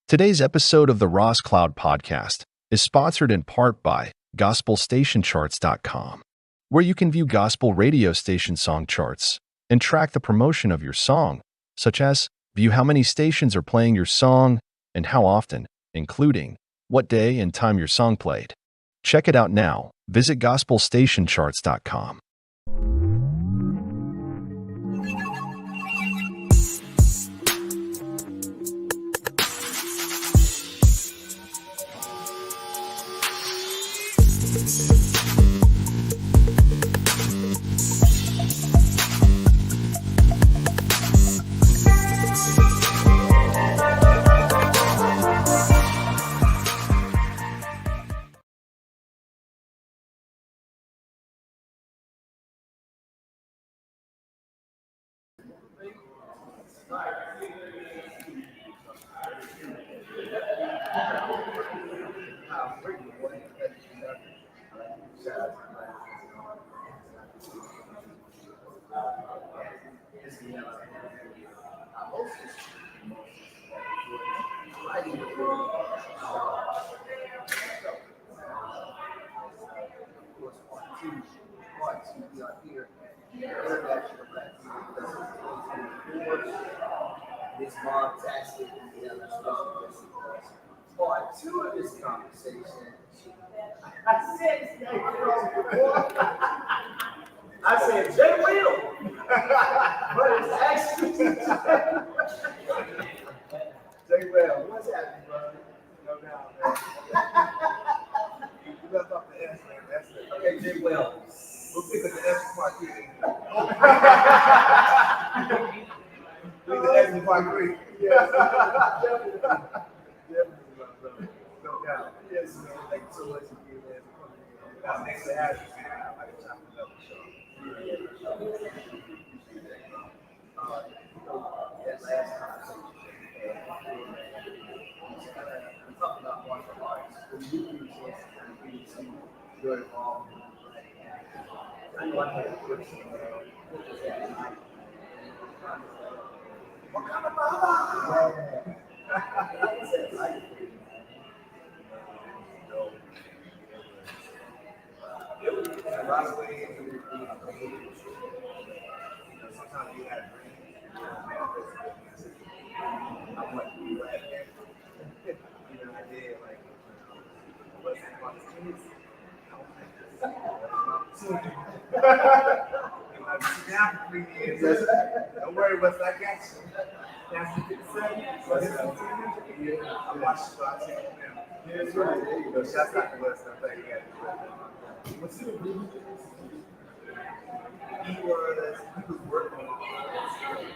Today's episode of the Ross Cloud podcast is sponsored in part by GospelStationCharts.com, where you can view gospel radio station song charts and track the promotion of your song, such as view how many stations are playing your song and how often, including what day and time your song played. Check it out now. Visit GospelStationCharts.com. This fantastic part two of this conversation. I said Jay Will, but it's actually Jay Will. What's happening, brother? No doubt, man. You left off the S, man. That's it. Okay, Jay Will. We'll pick up the S part three. Leave the S part three. Yes. Definitely, my brother. No doubt. Yes, man. Thank you so much again, man, for coming in. Now, thanks for having me, man. I like to chop it up, that last conversation, we talked about martial arts. When you get a chance to kind of get into your involvement, I know I had a question. What was that like? What kind of Baba? What was that like? It was a lot of ways. Sometimes you have dreams. I want to be like that. I did like what's it about the kids? Sit down for 3 years. Don't worry, Wes, I got you. That's what it said. I watched it, so I take it now. Yeah, that's right. There you go. Shouts out to Wes. I think what's it? He was working on it.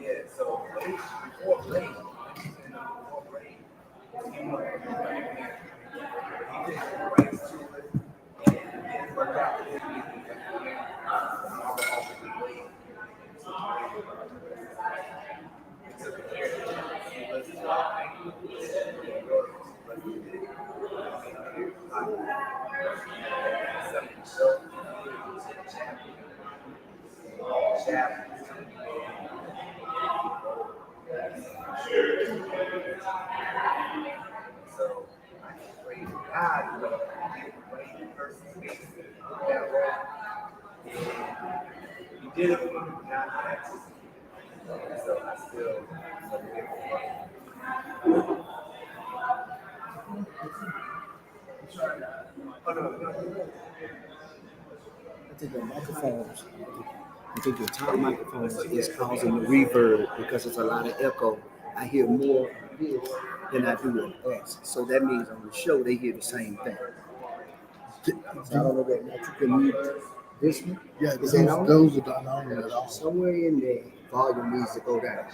Yeah, so before grade, he did the rights to it, and it worked out. So I pray to God, he did it for me, not Texas. So I still I think the microphones, I think your top microphones is causing the reverb because there's a lot of echo. I hear more of this than I do of us. So that means on the show they hear the same thing. So I don't know whether you can mute this one. Yeah, those are not on at all. Somewhere in there, volume needs to go down.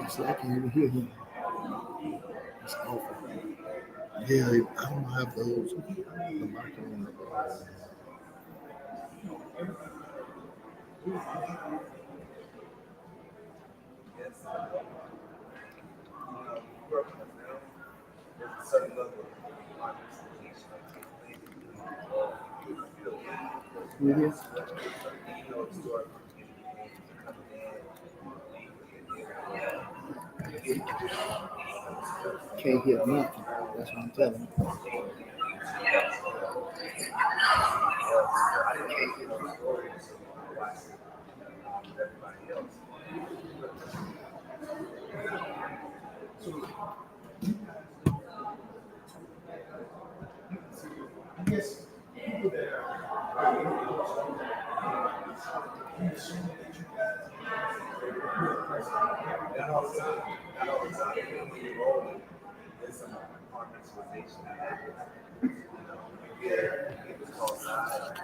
See, I can't even hear him. It's awful. Yeah, I don't have those. The microphone. Yes. We're up in the film. There's a certain level of conversation. Mhm. Can't hear nothing. That's what I'm telling you. Not all the time. Not all the time. Even when you're rolling, there's some harmonization that happens. You get this called side.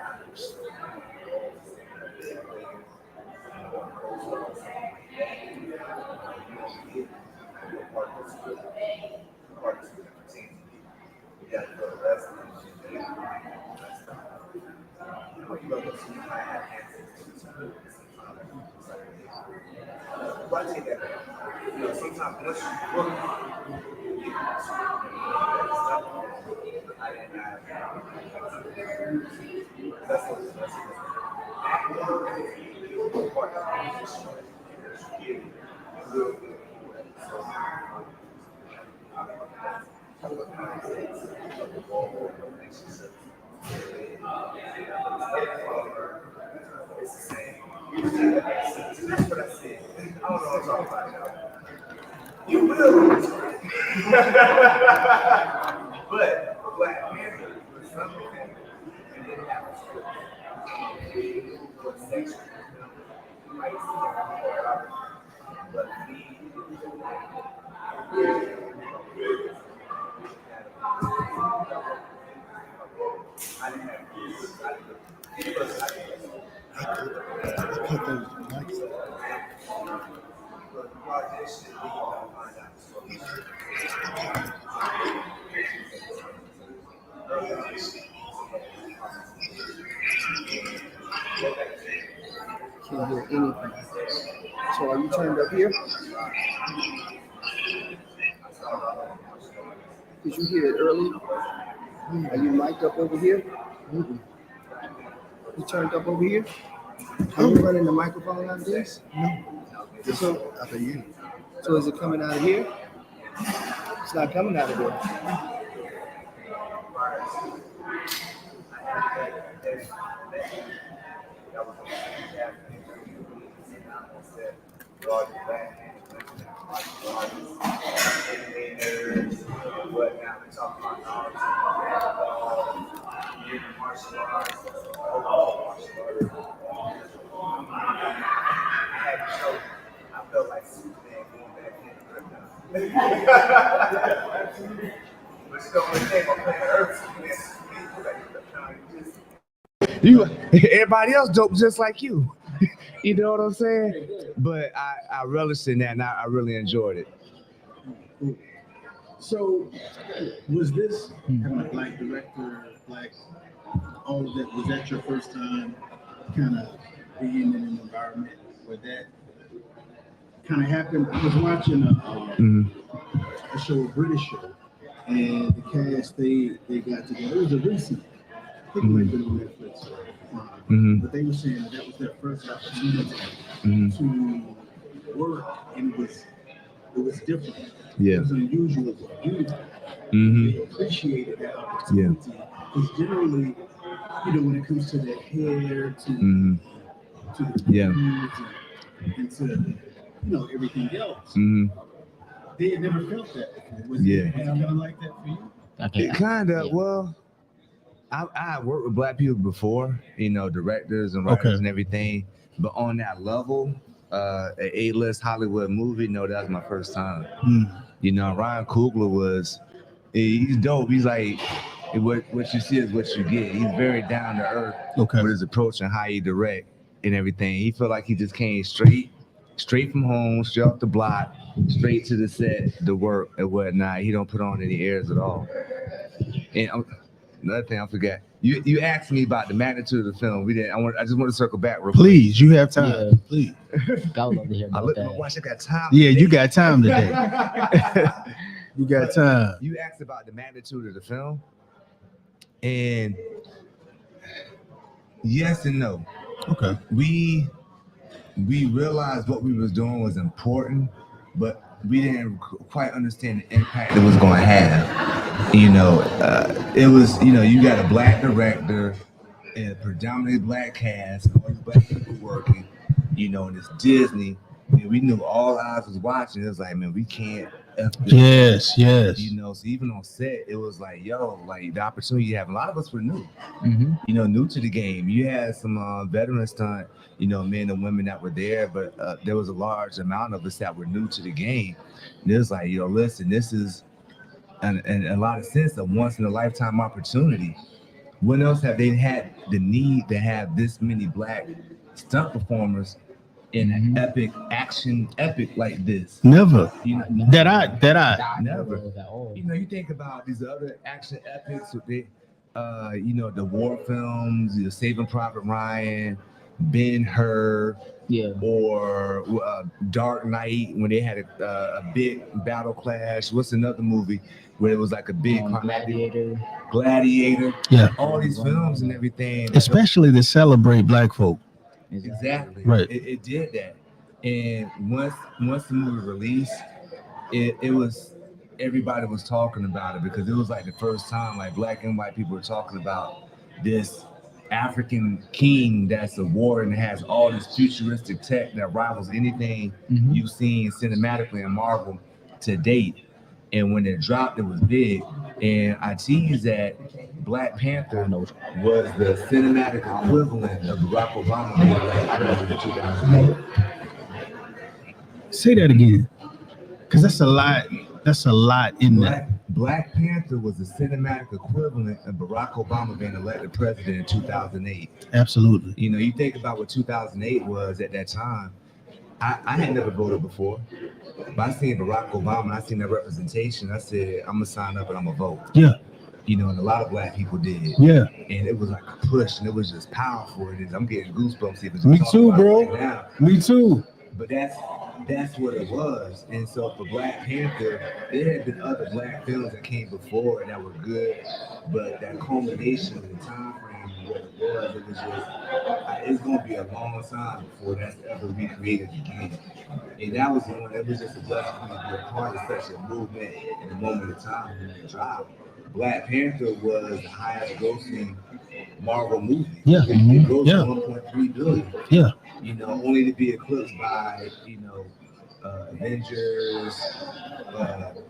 Yeah, for the rest of the day. But I take that back. Sometimes once you work, I didn't have that's what it's the same. That's what I said. I don't know what I'm talking about. You will. But Black Panther was something and didn't have a script. Was sexual. Right? But I didn't have I cut those mics. but the project should be able to find out the story. Can't hear anything. So are you turned up here? Did you hear it earlier? Are you mic'd up over here? Mm-mm. You turned up over here? Are you running the microphone out of this? No. Just So, out of you. so is it coming out of here? It's not coming out of there. I felt like Superman going back in Krypton. But you know, when they came on planet Earth, You everybody else dope just like you. You know what I'm saying? But I relished in that and I really enjoyed it. So, was this kind of black director, black, all of that, was that your first time kind of being in an environment where that kind of happened? I was watching a show, a British show, and the cast, they got together. It was a recent, I think it might have been on Netflix or Prime, but they were saying that was their first opportunity to work, and it was different. Yeah. It was unusual to do. They appreciated that opportunity. Because generally, when it comes to their hair, to the clothes, and to everything else, they had never felt that before. Was it kind of like that for you? It kind of, well, I worked with black people before, directors and writers and everything, but on that level, an A-list Hollywood movie, no, that was my first time. Ryan Coogler he's dope. He's like, what you see is what you get. He's very down to earth with his approach and how he direct and everything. He felt like he just came straight from home, straight off the block, straight to the set, the work and whatnot. He don't put on any airs at all. And another thing I forgot. You asked me about the magnitude of the film. We didn't. I just want to circle back real Please, you have time. Yeah. Please. I would love to hear quick. I about looked at my that. watch. I got time. Yeah, you got time today. You got time. You asked about the magnitude of the film, and yes and no. Okay. We realized what we was doing was important, but we didn't quite understand the impact it was going to have. You know, it was, you know, you got a black director and a predominantly black cast, all these black people working, you know, and it's Disney. And we knew all eyes was watching. It was like, man, we can't F this. Yes. You know, so even on set, it was like, yo, like the opportunity you have. A lot of us were new, Mm-hmm. you know, new to the game. You had some veteran stunt, you know, men and women that were there, but there was a large amount of us that were new to the game. And it was like, yo, listen, this is, in a lot of sense, a once in a lifetime opportunity. When else have they had the need to have this many black stunt performers in an epic action epic like this? Never. You know, That I never. At all. You know, you think about these other action epics with the, you know, the war films, you know, Saving Private Ryan, Ben-Hur, Yeah. or Dark Knight when they had a big battle clash. What's another movie where it was like a big Gladiator. Gladiator? Yeah. All these films and everything. especially to celebrate black folk. Exactly. Right. It did that. And once the movie released, it was, everybody was talking about it because it was like the first time like black and white people were talking about this African king that's a warrior and has all this futuristic tech that rivals anything Mhm. you've seen cinematically in Marvel to date. And when it dropped, it was big. And I teased that Black Panther was the cinematic equivalent of Barack Obama being elected president in 2008. Say that again, because that's a lot. That's a lot in that. Black Panther was the cinematic equivalent of Barack Obama being elected president in 2008. Absolutely. You know, you think about what 2008 was at that time. I had never voted before, but I seen Barack Obama, I seen that representation. I said, I'm gonna sign up and I'm gonna vote. Yeah. You know, and a lot of black people did. Yeah. And it was like a push, and it was just powerful. It is. I'm getting goosebumps even Me talking too, about it bro. right now. Me too. But that's what it was. And so for Black Panther, there had been other black films that came before that were good, but that culmination of the time frame of what it was just, it's gonna be a long time before that's ever recreated again. And that was the one, it was just a blessing for me to be a part of such a movement in a moment of time when it dropped. Black Panther was the highest grossing Marvel movie. Yeah. It grossed Yeah. 1.3 billion. Yeah. You know, only to be eclipsed by, you know, Avengers,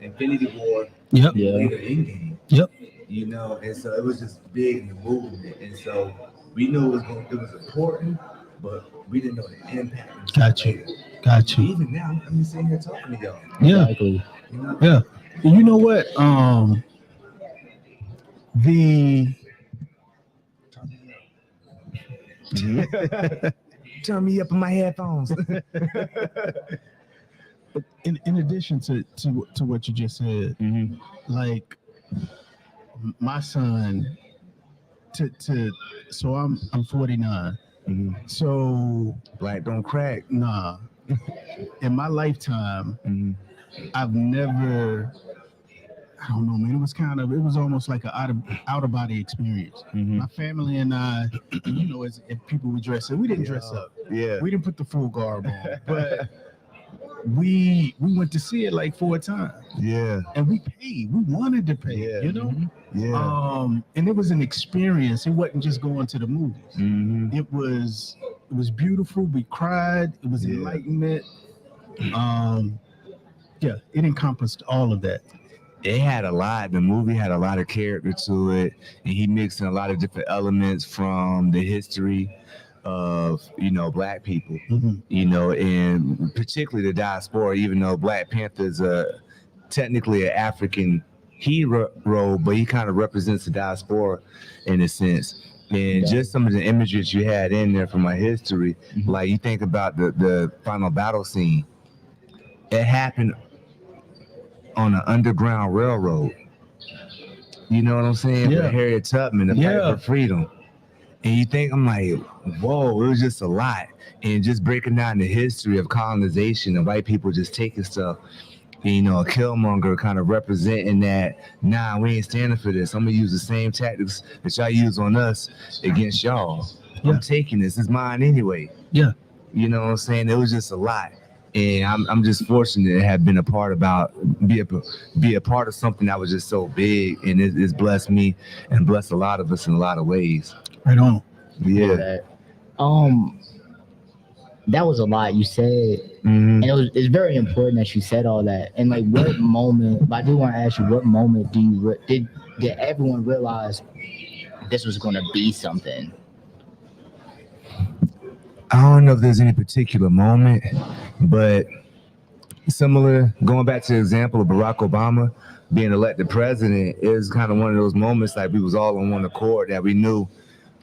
Infinity War, Yep. Yeah. later Endgame. Yep. You know, and so it was just big in the movement, and so we knew it was important, but we didn't know the impact. Got you. Got you. Even now, I'm sitting here talking to y'all. Yeah. Exactly. You know, Yeah. And you know what? turn me up in my headphones. In addition to what you just said, like my son, so I'm 49. So Black don't crack. nah, in my lifetime, I've never, I don't know, man. It was almost like an out of body experience. My family and I, you know, as if people would dress up, we didn't dress up. Yeah. We didn't put the full garb on, but we went to see it like 4 times, Yeah. and we paid. We wanted to pay, Yeah. you know. Yeah. And it was an experience. It wasn't just going to the movies. It was beautiful. We cried. It was Yeah. enlightenment. Yeah, it encompassed all of that. It had a lot. The movie had a lot of character to it, and he mixed in a lot of different elements from the history of, you know, black people, you know, and particularly the diaspora. Even though Black Panther is technically an African hero, but he kind of represents the diaspora in a sense. And just some of the images you had in there from my history, like you think about the final battle scene, it happened on an underground railroad. You know what I'm saying? Yeah. With Harriet Tubman, the Yeah. fight for freedom. And you think, I'm like, whoa, it was just a lot. And just breaking down the history of colonization and white people just taking stuff. And, you know, a Killmonger kind of representing that, nah, we ain't standing for this. I'm going to use the same tactics that y'all use on us against y'all. Yeah. I'm taking this. It's mine anyway. Yeah. You know what I'm saying? It was just a lot. And I'm just fortunate to have been a part be a part of something that was just so big, and it's blessed me and blessed a lot of us in a lot of ways. Right on. Yeah. That. That was a lot you said, Mhm. and it's very important that you said all that. And like, what moment? But I do want to ask you, what moment did everyone realize this was going to be something? I don't know if there's any particular moment, but similar, going back to the example of Barack Obama being elected president, is kind of one of those moments like we was all on one accord that we knew,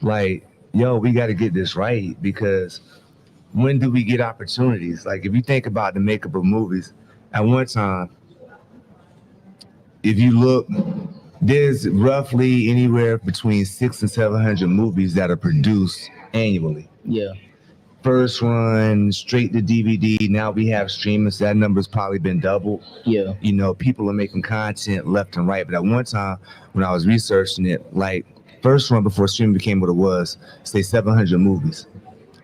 like, yo, we got to get this right, because when do we get opportunities? Like, if you think about the makeup of movies, at one time, if you look, there's roughly anywhere between 600 and 700 movies that are produced annually. Yeah. First run straight to DVD. Now we have streaming, so that number's probably been doubled. Yeah. You know, people are making content left and right. But at one time, when I was researching it, like, first run before streaming became what it was, say 700 movies.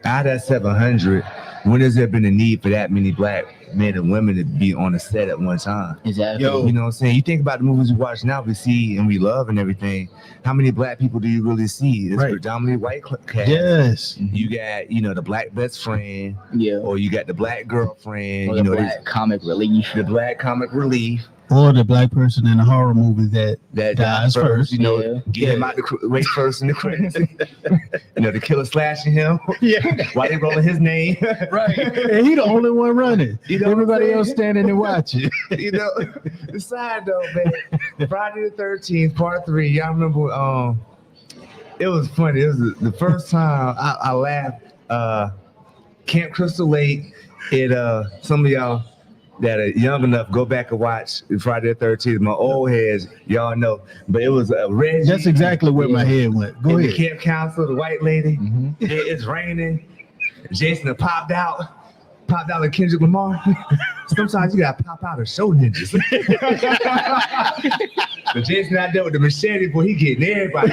Out of that 700, when has there been a need for that many black men and women to be on a set at one time? Exactly. Yo. You know what I'm saying? You think about the movies we watch now, we see and we love and everything. How many black people do you really see? It's Right. predominantly white cast. Yes. You got, you know, the black best friend, Yeah. or you got the black girlfriend, Or you the know, black comic relief. the black comic relief Or the black person in a horror movie that that dies first. you know, Yeah. get him out the way first in the credits. You know, the killer slashing him Yeah. while they rolling his name. Right. And he the only one running. You know what I'm Everybody saying? else standing and watching. You know, the side though, man. Friday the 13th, part 3. Y'all remember? It was funny. It was the first time I laughed. Camp Crystal Lake. Some of y'all that are young enough, go back and watch Friday the 13th. My old heads, y'all know. But it was Reggie. That's exactly where my head went. Go and the ahead. camp counselor, the white lady. Mhm. It's raining. Jason had popped out like Kendrick Lamar. Sometimes you gotta pop out and show ninjas. But Jason out there with the machete, boy, he getting everybody.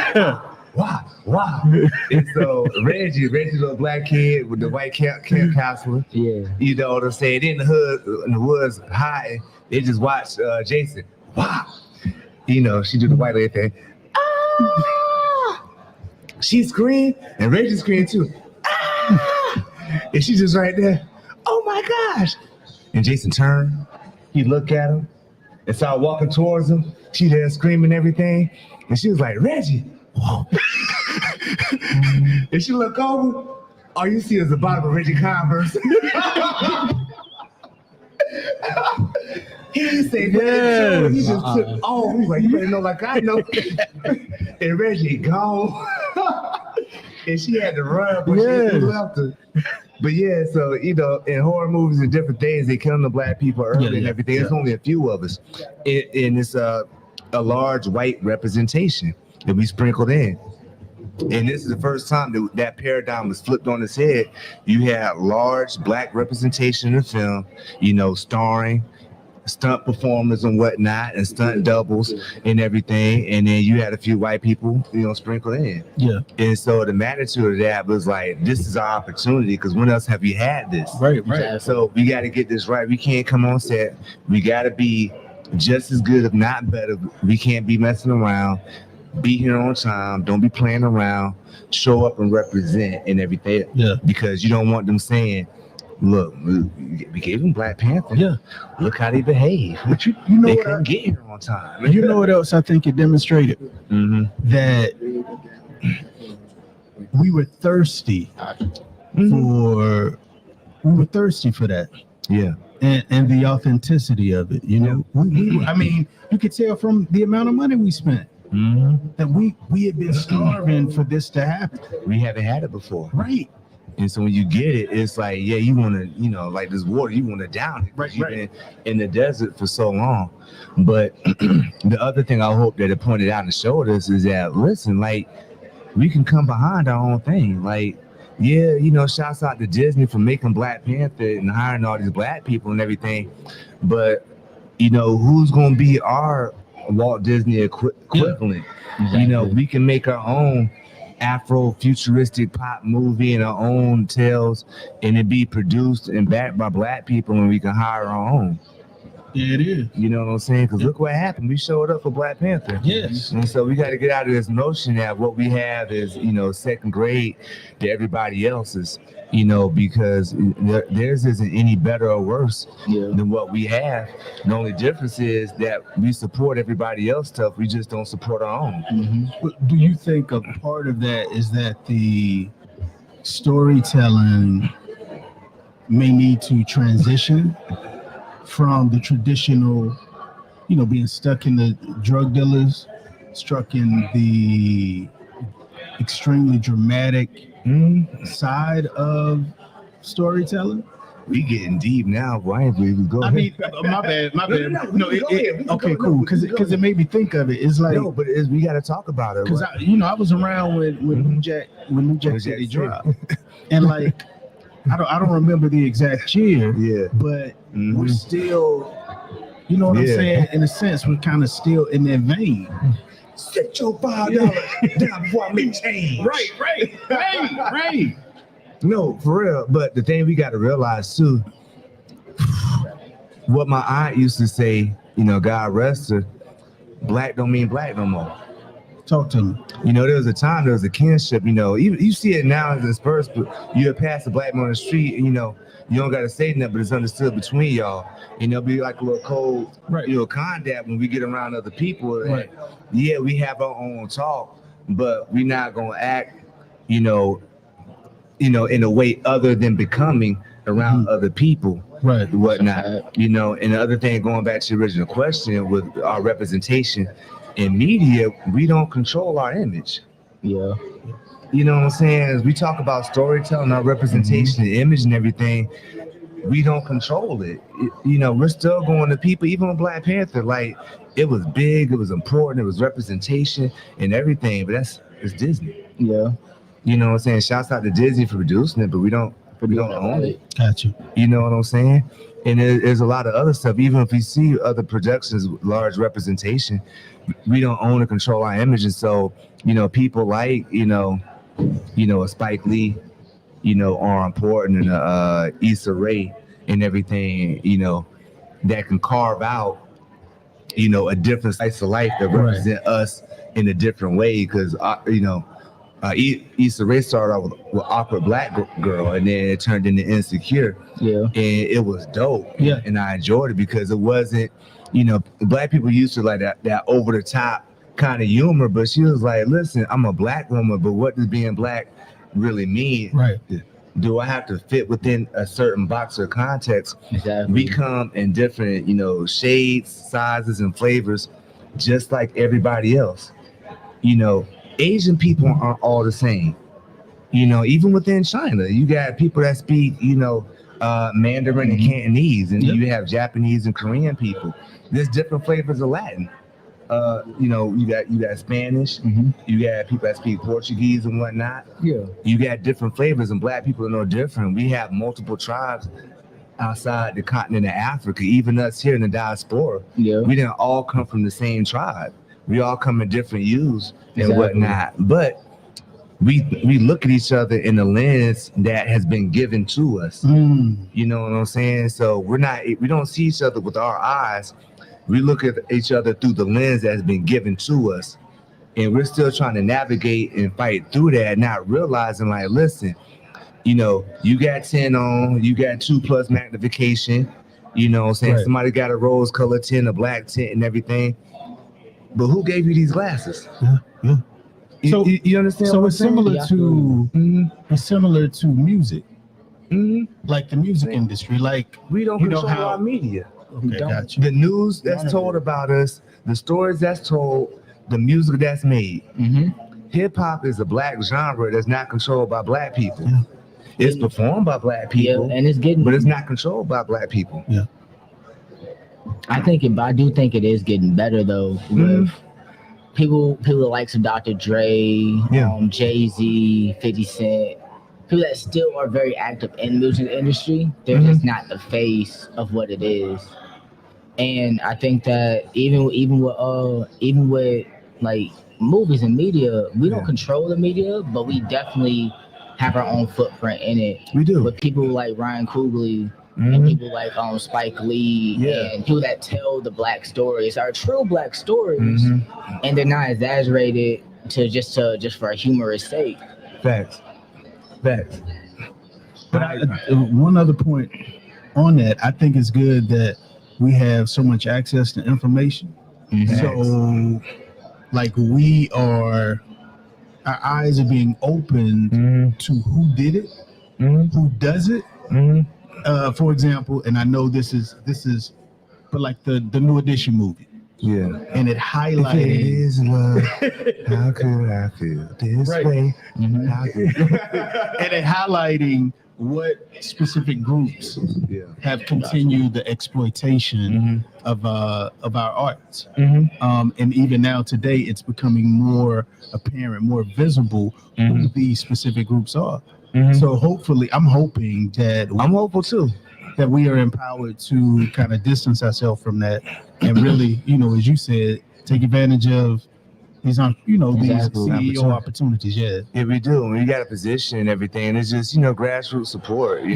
Wow. And so Reggie, little black kid with the white camp counselor, Yeah. you know what I'm saying? In the woods, hiding, they just watch Jason. Wow. You know, she do the white lady thing. Ah! She screamed, and Reggie screamed too. Ah! And she's just right there. Oh my gosh. And Jason turned, he looked at him and started walking towards him. She there screaming everything. And she was like, Reggie. Whoa. And she looked over. All you see is the bottom of Reggie Converse. He didn't say Yes. He just took off. He was like, you better know like I know. And Reggie gone. And she had to run, but Yes. she left her. But yeah, so, you know, in horror movies and different things, they killing the black people early and everything. There's only a few of us. And it's a large white representation that we sprinkled in. And this is the first time that paradigm was flipped on its head. You had large black representation in the film, you know, starring stunt performers and whatnot, and stunt doubles and everything. And then you had a few white people, you know, sprinkled in. Yeah. And so the magnitude of that was like, this is our opportunity, because when else have we had this? Right. Exactly. So we got to get this right. We can't come on set. We got to be just as good, if not better. We can't be messing around. Be here on time. Don't be playing around. Show up and represent and everything. Yeah. Because you don't want them saying, look, we gave them Black Panther. Yeah. Look how they behave. But you know They what? couldn't get here on time. You know what else I think it demonstrated? Mm-hmm. That we were thirsty for that. Yeah. And the authenticity of it. You know, I mean, you could tell from the amount of money we spent Mm-hmm. that we had been starving for this to happen. We haven't had it before. Right. And so when you get it, it's like, yeah, you want to, you know, like this water, you want to down it. Right, You've right. been in the desert for so long. But the other thing I hope that it pointed out and showed us is that, listen, like, we can come behind our own thing. Like, yeah, you know, shouts out to Disney for making Black Panther and hiring all these Black people and everything. But, you know, who's going to be our Walt Disney equivalent? Exactly. You know, we can make our own Afro-futuristic pop movie and our own tales, and it be produced and backed by Black people, and we can hire our own. Yeah, it is. You know what I'm saying? Because look what happened. We showed up for Black Panther. Yes. And so we got to get out of this notion that what we have is, you know, second grade to everybody else's, you know, because theirs isn't any better or worse than what we have. The only difference is that we support everybody else stuff. We just don't support our own. But do you think a part of that is that the storytelling may need to transition from the traditional, you know, being stuck in the drug dealers, stuck in the extremely dramatic side of storytelling? We getting deep now, Brian. We go I ahead. mean, my bad. No, Okay, cool. Because it made me think of it. It's like, no, but we got to talk about it. because I was around when New Jack City dropped, and like I don't remember the exact year, Yeah. but we're still, you know what I'm Yeah. saying? In a sense, we're kind of still in that vein. Set your $5 down before I make change. Right. No, for real. But the thing we got to realize too, what my aunt used to say, you know, God rest her, Black don't mean Black no more. Talk to me. You know, there was a time, there was a kinship, you know, you see it now as dispersed, but you have passed a Black man on the street and, you know, you don't got to say nothing, but it's understood between y'all. And there'll be like a little code, you know, contact when we get around other people. Right. Yeah, we have our own talk, but we're not going to act, you know, in a way other than becoming around other people. Right. Whatnot, you know. And the other thing, going back to the original question with our representation in media, we don't control our image. Yeah. You know what I'm saying? As we talk about storytelling, our representation, the image and everything, we don't control it. You know, we're still going to people, even with Black Panther, like it was big, it was important, it was representation and everything, but it's Disney. Yeah. You know what I'm saying? Shouts out to Disney for producing it, but we don't own it. Gotcha. You know what I'm saying? And there's a lot of other stuff. Even if we see other productions with large representation, we don't own or control our image. And so, you know, people like, you know, a Spike Lee, you know, are important, and Issa Rae and everything, you know, that can carve out, you know, a different slice of life that represent us in a different way. Because, you know, Issa Rae started out with Awkward Black Girl, and then it turned into Insecure. Yeah. And it was dope. Yeah. And I enjoyed it because it wasn't, you know, Black people used to like that over the top kind of humor, but she was like, listen, I'm a Black woman, but what does being Black really mean? Right. Do I have to fit within a certain box or context? Exactly. We come in different, you know, shades, sizes, and flavors, just like everybody else. You know, Asian people aren't all the same. You know, even within China, you got people that speak, you know, Mandarin and Cantonese, and you have Japanese and Korean people. There's different flavors of Latin. You know, you got Spanish, you got people that speak Portuguese and whatnot. Yeah. You got different flavors, and Black people are no different. We have multiple tribes outside the continent of Africa, even us here in the diaspora. Yeah. We didn't all come from the same tribe. We all come in different hues and Exactly. whatnot. But we look at each other in a lens that has been given to us. You know what I'm saying? So we don't see each other with our eyes. We look at each other through the lens that has been given to us. And we're still trying to navigate and fight through that, not realizing, like, listen, you know, you got 10 on, you got 2+ magnification, you know what I'm saying? Right. Somebody got a rose colored tint, a black tint and everything. But who gave you these glasses? Yeah. You, you understand? So what it's I'm saying? similar to it's similar to music, like the music Right. industry. Like We don't you know control how- our media. okay, don't. gotcha. The news that's None of told it. about us, the stories that's told, the music that's made. Mm-hmm. Hip hop is a Black genre that's not controlled by Black people. Yeah. It's performed by black people, and it's getting, but it's not controlled by black people. Yeah. I do think it is getting better though. With people like some Dr. Dre, Jay-Z, 50 Cent, people that still are very active in the music industry. They're just not the face of what it is. And I think that even with like movies and media, we don't control the media, but we definitely have our own footprint in it. We do. With people like Ryan Coogler and people like Spike Lee and people that tell the black stories, our true black stories, and they're not exaggerated just for a humorous sake. Facts. But one other point on that, I think it's good that we have so much access to information. So, like, our eyes are being opened to who did it, who does it. For example, and I know this is, but like the New Edition movie. Yeah. And it highlighted. If it is love, how could I feel this way? How could... And it highlighting what specific groups have continued the exploitation of our arts. And even now today, it's becoming more apparent, more visible who these specific groups are. So hopefully, I'm hoping that I'm hopeful too, that we are empowered to kind of distance ourselves from that and really, as you said, take advantage of these, these CEO opportunities. Yeah, we do. We got a position and everything. And it's just, grassroots support. I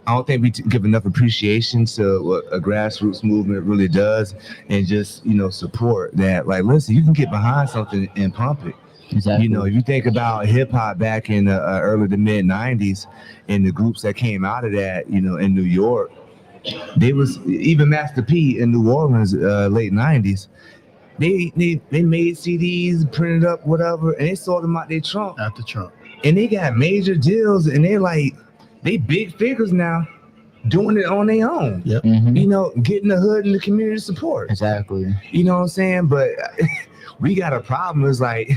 don't think we give enough appreciation to what a grassroots movement really does, and just, support that. Like, listen, you can get behind something and pump it. Exactly. If you think about hip hop back in the early to mid 90s, and the groups that came out of that, in New York, they was even Master P in New Orleans, late 90s. They made CDs, printed up, whatever, and they sold them out their trunk. Out the trunk. And they got major deals, and they big figures now, doing it on their own. Yep. Getting the hood and the community support. Exactly. You know what I'm saying? But we got a problem. It's like,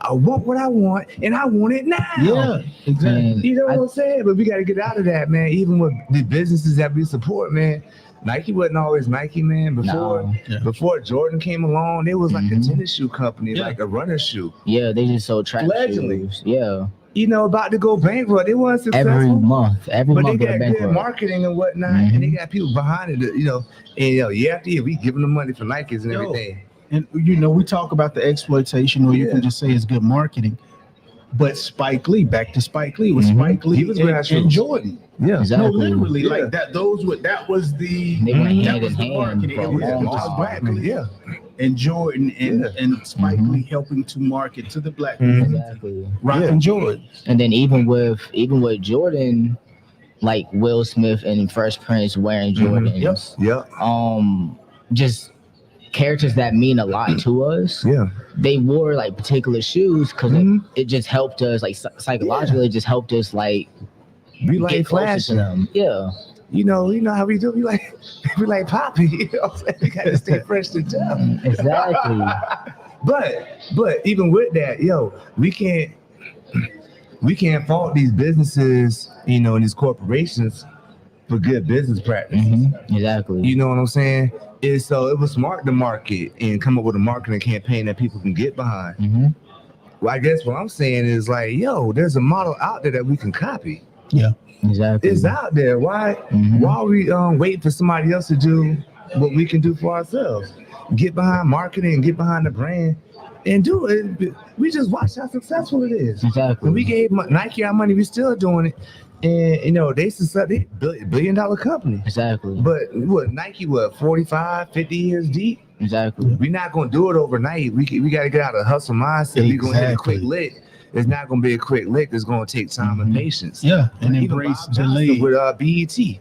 I want what I want, and I want it now. Yeah, exactly. You know what I'm saying? But we got to get out of that, man. Even with the businesses that we support, man. Nike wasn't always Nike, man. Before Jordan came along, it was like a tennis shoe company, like a runner shoe. Yeah, they just sold track shoes. Yeah. About to go bankrupt. They weren't successful. Every month, but they got good marketing and whatnot, and they got people behind it. Year after year, we giving them money for Nikes and everything. And we talk about the exploitation, or you can just say it's good marketing. But Spike Lee, back to Spike Lee, was Spike Lee and Jordan. Yeah, exactly. No, literally, like that. That was the marketing. It was Spike Lee, and Jordan and Spike Lee helping to market to the black people. Exactly. Rocking Jordan. And then even with Jordan, like Will Smith and Fresh Prince wearing Jordans. Just characters that mean a lot to us. They wore like particular shoes because it just helped us, like psychologically. It just helped us like be like flashing them. You know how we do. We like Poppy. You we gotta stay fresh to death. Exactly. but even with that, we can't fault these businesses, and these corporations for good business practices. Exactly. You know what I'm saying? So it was smart to market and come up with a marketing campaign that people can get behind. Well, I guess what I'm saying is like, there's a model out there that we can copy. Yeah, exactly. It's out there. Why are we waiting for somebody else to do what we can do for ourselves? Get behind marketing and get behind the brand and do it. We just watch how successful it is. Exactly. When we gave Nike our money, we still doing it. And they billion-dollar company. Exactly. But Nike 45, 50 years deep? Exactly. We're not gonna do it overnight. We got to get out of the hustle mindset. We're gonna hit a quick lick. It's not gonna be a quick lick. It's gonna take time and patience. Yeah, and embrace delay. With BET, he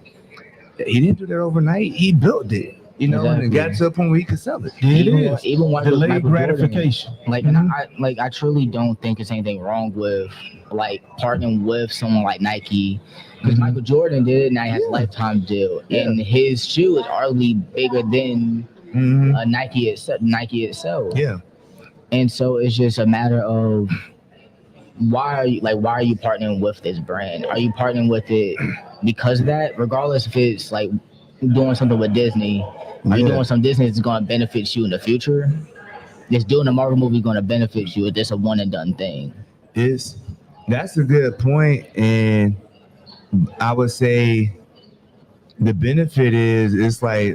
didn't do that overnight. He built it. And got to a point where he could sell it. Even one delayed gratification. Jordan, I truly don't think there's anything wrong with like partnering with someone like Nike, because Michael Jordan did it, and now he has a lifetime deal, and his shoe is arguably bigger than Nike itself. Yeah, and so it's just a matter of why are you partnering with this brand? Are you partnering with it because of that? Regardless if it's like doing something with Disney, are you doing some Disney that's going to benefit you in the future? Is doing a Marvel movie going to benefit you? Or just a one and done thing? That's a good point, and I would say the benefit is it's like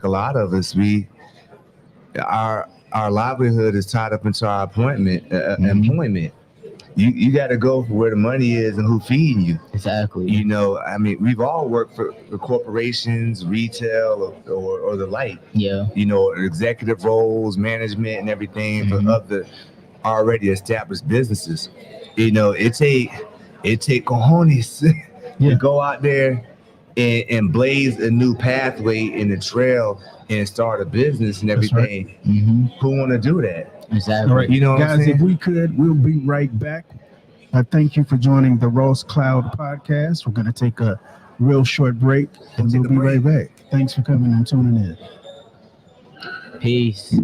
a lot of us, our livelihood is tied up into our employment. You got to go for where the money is and who feeding you. Exactly. You know, I mean, we've all worked for corporations, retail, or the like. Yeah. You know, executive roles, management, and everything for other already established businesses. You know, it take cojones to go out there and blaze a new pathway in the trail and start a business and everything. Right. Who want to do that? Exactly. All right, You know what I'm guys, saying? if we could, we'll be right back. Thank you for joining the Ross Cloud podcast. We're going to take a real short break and we'll be right back. Thanks for coming and tuning in. Peace.